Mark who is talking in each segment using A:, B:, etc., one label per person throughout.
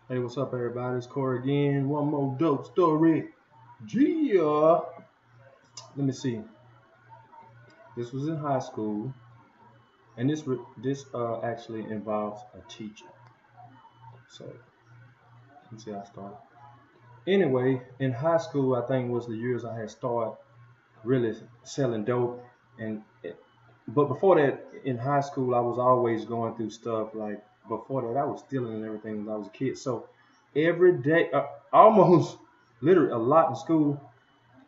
A: Hey, what's up, everybody? It's Corey again. One more dope story. Yeah. Let me see. This was in high school, and this actually involves a teacher. So let's see how I start. Anyway, in high school, I think was the years I had started really selling dope, and but before that, in high school, I was always going through stuff. Like before that, I was stealing and everything when I was a kid. So every day, almost literally a lot in school.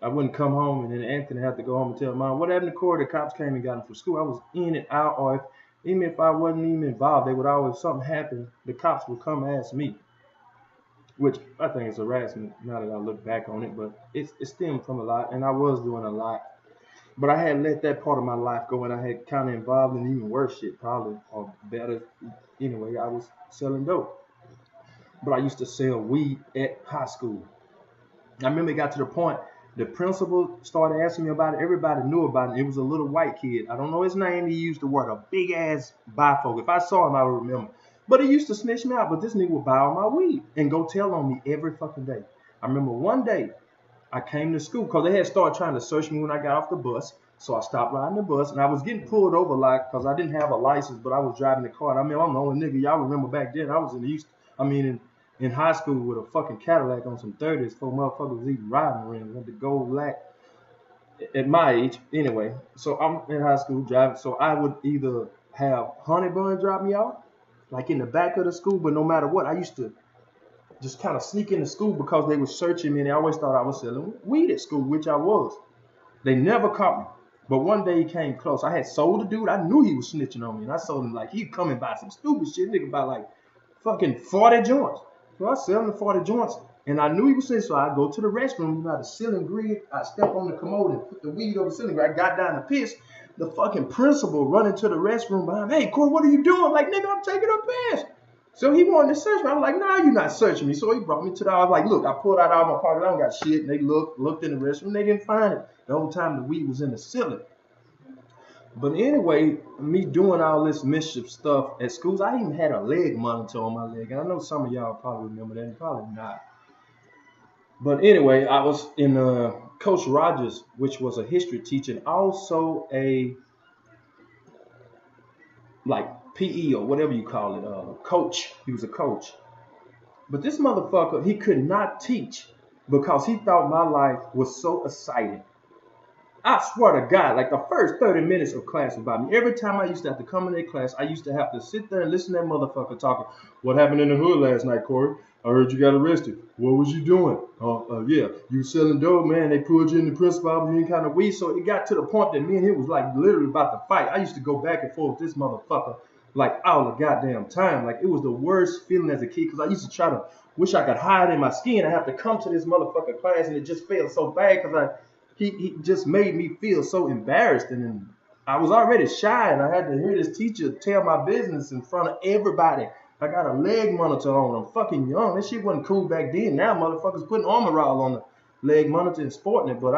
A: I wouldn't come home, and then Anthony had to go home and tell mom what happened to Corey. The cops came and got him from school. I was in and out, or even if I wasn't even involved, they would always something happen. The cops would come ask me, which I think is harassment now that I look back on it. But it stemmed from a lot, and I was doing a lot. But I had let that part of my life go, and I had kind of involved in even worse shit, probably or better. Anyway, I was selling dope, but I used to sell weed at high school. I remember it got to the point the principal started asking me about it. Everybody knew about it. It was a little white kid. I don't know his name. He used to wear a big ass bifocal. If I saw him, I would remember. But he used to snitch me out. But this nigga would buy all my weed and go tell on me every fucking day. I remember one day I came to school because they had started trying to search me when I got off the bus. So I stopped riding the bus and I was getting pulled over like because I didn't have a license, but I was driving the car. And I mean, I'm the only nigga y'all remember back then. I was in the East. I mean, in high school with a fucking Cadillac on some 30s. Four motherfuckers was even riding around with the gold lack at my age. Anyway, so I'm in high school driving. So I would either have Honey Bun drop me off, like in the back of the school, but no matter what, I used to just kind of sneak into school because they were searching me and they always thought I was selling weed at school, which I was. They never caught me. But one day he came close. I had sold the dude. I knew he was snitching on me. And I sold him like he coming by some stupid shit. Nigga by like fucking 40 joints. So I sell him the 40 joints. And I knew he was snitching. So I go to the restroom. You know, the ceiling grid. I step on the commode and put the weed over the ceiling grid. I got down to piss. The fucking principal running to the restroom behind me. Hey, Corey, what are you doing? I'm like, nigga, I'm taking a piss. So he wanted to search me. I was like, nah, you're not searching me. So he brought me to the, I was like, look, I pulled out all my pocket. I don't got shit. And they looked in the restroom. They didn't find it. The whole time the weed was in the ceiling. But anyway, me doing all this mischief stuff at schools, I even had a leg monitor on my leg. And I know some of y'all probably remember that, and probably not. But anyway, I was in Coach Rogers, which was a history teacher, and also a like PE or whatever you call it, coach. He was a coach. But this motherfucker, he could not teach because he thought my life was so exciting. I swear to God, like the first 30 minutes of class was about me. Every time I used to have to come in that class, I used to have to sit there and listen to that motherfucker talking. What happened in the hood last night, Corey? I heard you got arrested. What was you doing? Yeah, you selling dope, man. They pulled you in the principal office, you ain't kind of weed. So it got to the point that me and him was like literally about to fight. I used to go back and forth with this motherfucker like all the goddamn time. Like it was the worst feeling as a kid because I used to try to wish I could hide in my skin. I have to come to this motherfucker class and it just felt so bad because he just made me feel so embarrassed, and I was already shy, and I had to hear this teacher tell my business in front of everybody. I got a leg monitor on. I'm fucking young. That shit wasn't cool back then. Now motherfuckers putting armor all on the leg monitor and sporting it, but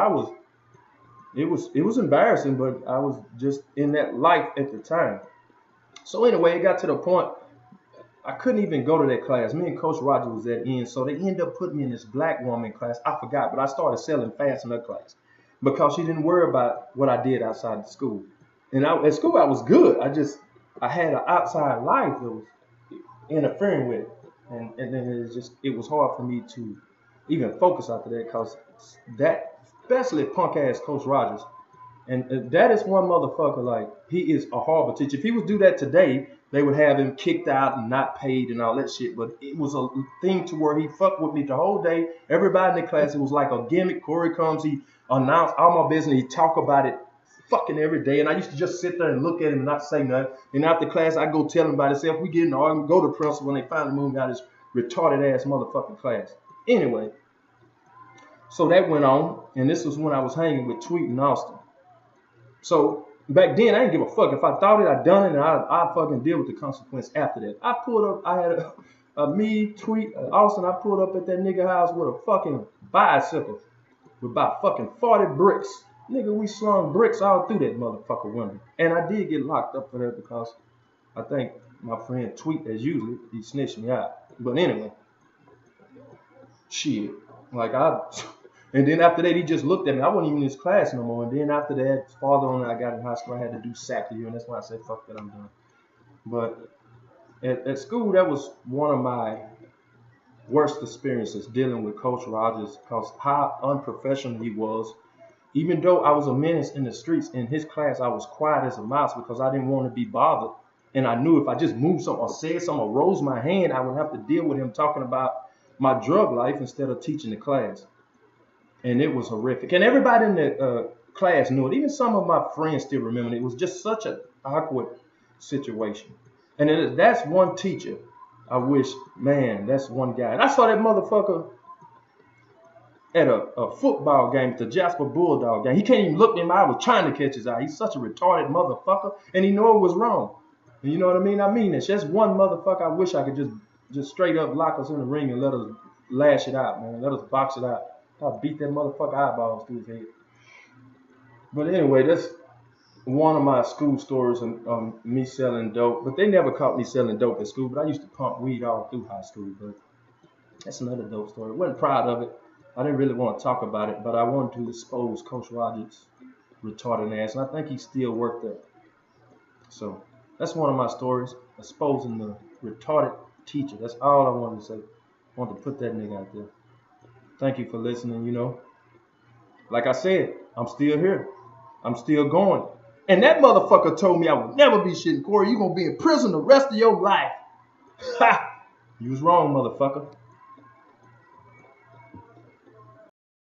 A: it was embarrassing, but I was just in that life at the time. So anyway, it got to the point I couldn't even go to that class. Me and Coach Roger was at end, so they ended up putting me in this black woman class. I forgot, but I started selling fast in her class because she didn't worry about what I did outside the school. And at school, I was good. I had an outside life that was interfering with it. And then it was hard for me to even focus after that because that, especially punk ass Coach Rogers, and that is one motherfucker, like, he is a horrible teacher. If he would do that today, they would have him kicked out and not paid and all that shit. But it was a thing to where he fucked with me the whole day. Everybody in the class, it was like a gimmick. Corey comes, he announced all my business. He talk about it fucking every day. And I used to just sit there and look at him and not say nothing. And after class, I go tell him about himself. We get in the argument, go to the principal when they finally moved out of this retarded ass motherfucking class. Anyway, so that went on. And this was when I was hanging with Tweet and Austin. So back then, I didn't give a fuck. If I thought it, I done it, and I fucking deal with the consequence after that. I pulled up, I had me, Tweet, Austin, I pulled up at that nigga house with a fucking bicycle with about fucking 40 bricks. Nigga, we slung bricks all through that motherfucker window. And I did get locked up for that because I think my friend Tweet, as usually, he snitched me out. But anyway, shit. Like and then after that, he just looked at me. I wasn't even in his class no more. And then after that, farther on I got in high school, I had to do SAC year, and that's why I said, fuck that, I'm done. But at school, that was one of my worst experiences dealing with Coach Rogers, because how unprofessional he was. Even though I was a menace in the streets, in his class, I was quiet as a mouse because I didn't want to be bothered. And I knew if I just moved something or said something or rose my hand, I would have to deal with him talking about my drug life instead of teaching the class. And it was horrific. And everybody in the class knew it. Even some of my friends still remember it. It was just such an awkward situation. And that's one teacher. I wish, man, that's one guy. And I saw that motherfucker at a football game, the Jasper Bulldog game. He can't even look in my eye. I was trying to catch his eye. He's such a retarded motherfucker, and he know it was wrong. And you know what I mean? I mean, it's just one motherfucker. I wish I could just straight up lock us in the ring and let us lash it out, man. Let us box it out. I'll beat that motherfucker eyeballs through his head. But anyway, that's one of my school stories of me selling dope. But they never caught me selling dope at school. But I used to pump weed all through high school. But that's another dope story. Wasn't proud of it. I didn't really want to talk about it, but I wanted to expose Coach Rogers' retarded ass, and I think he still worked there. So that's one of my stories, exposing the retarded teacher. That's all I wanted to say. I wanted to put that nigga out there. Thank you for listening, you know. Like I said, I'm still here. I'm still going. And that motherfucker told me I would never be shitting. Corey, you're going to be in prison the rest of your life. Ha! You was wrong, motherfucker.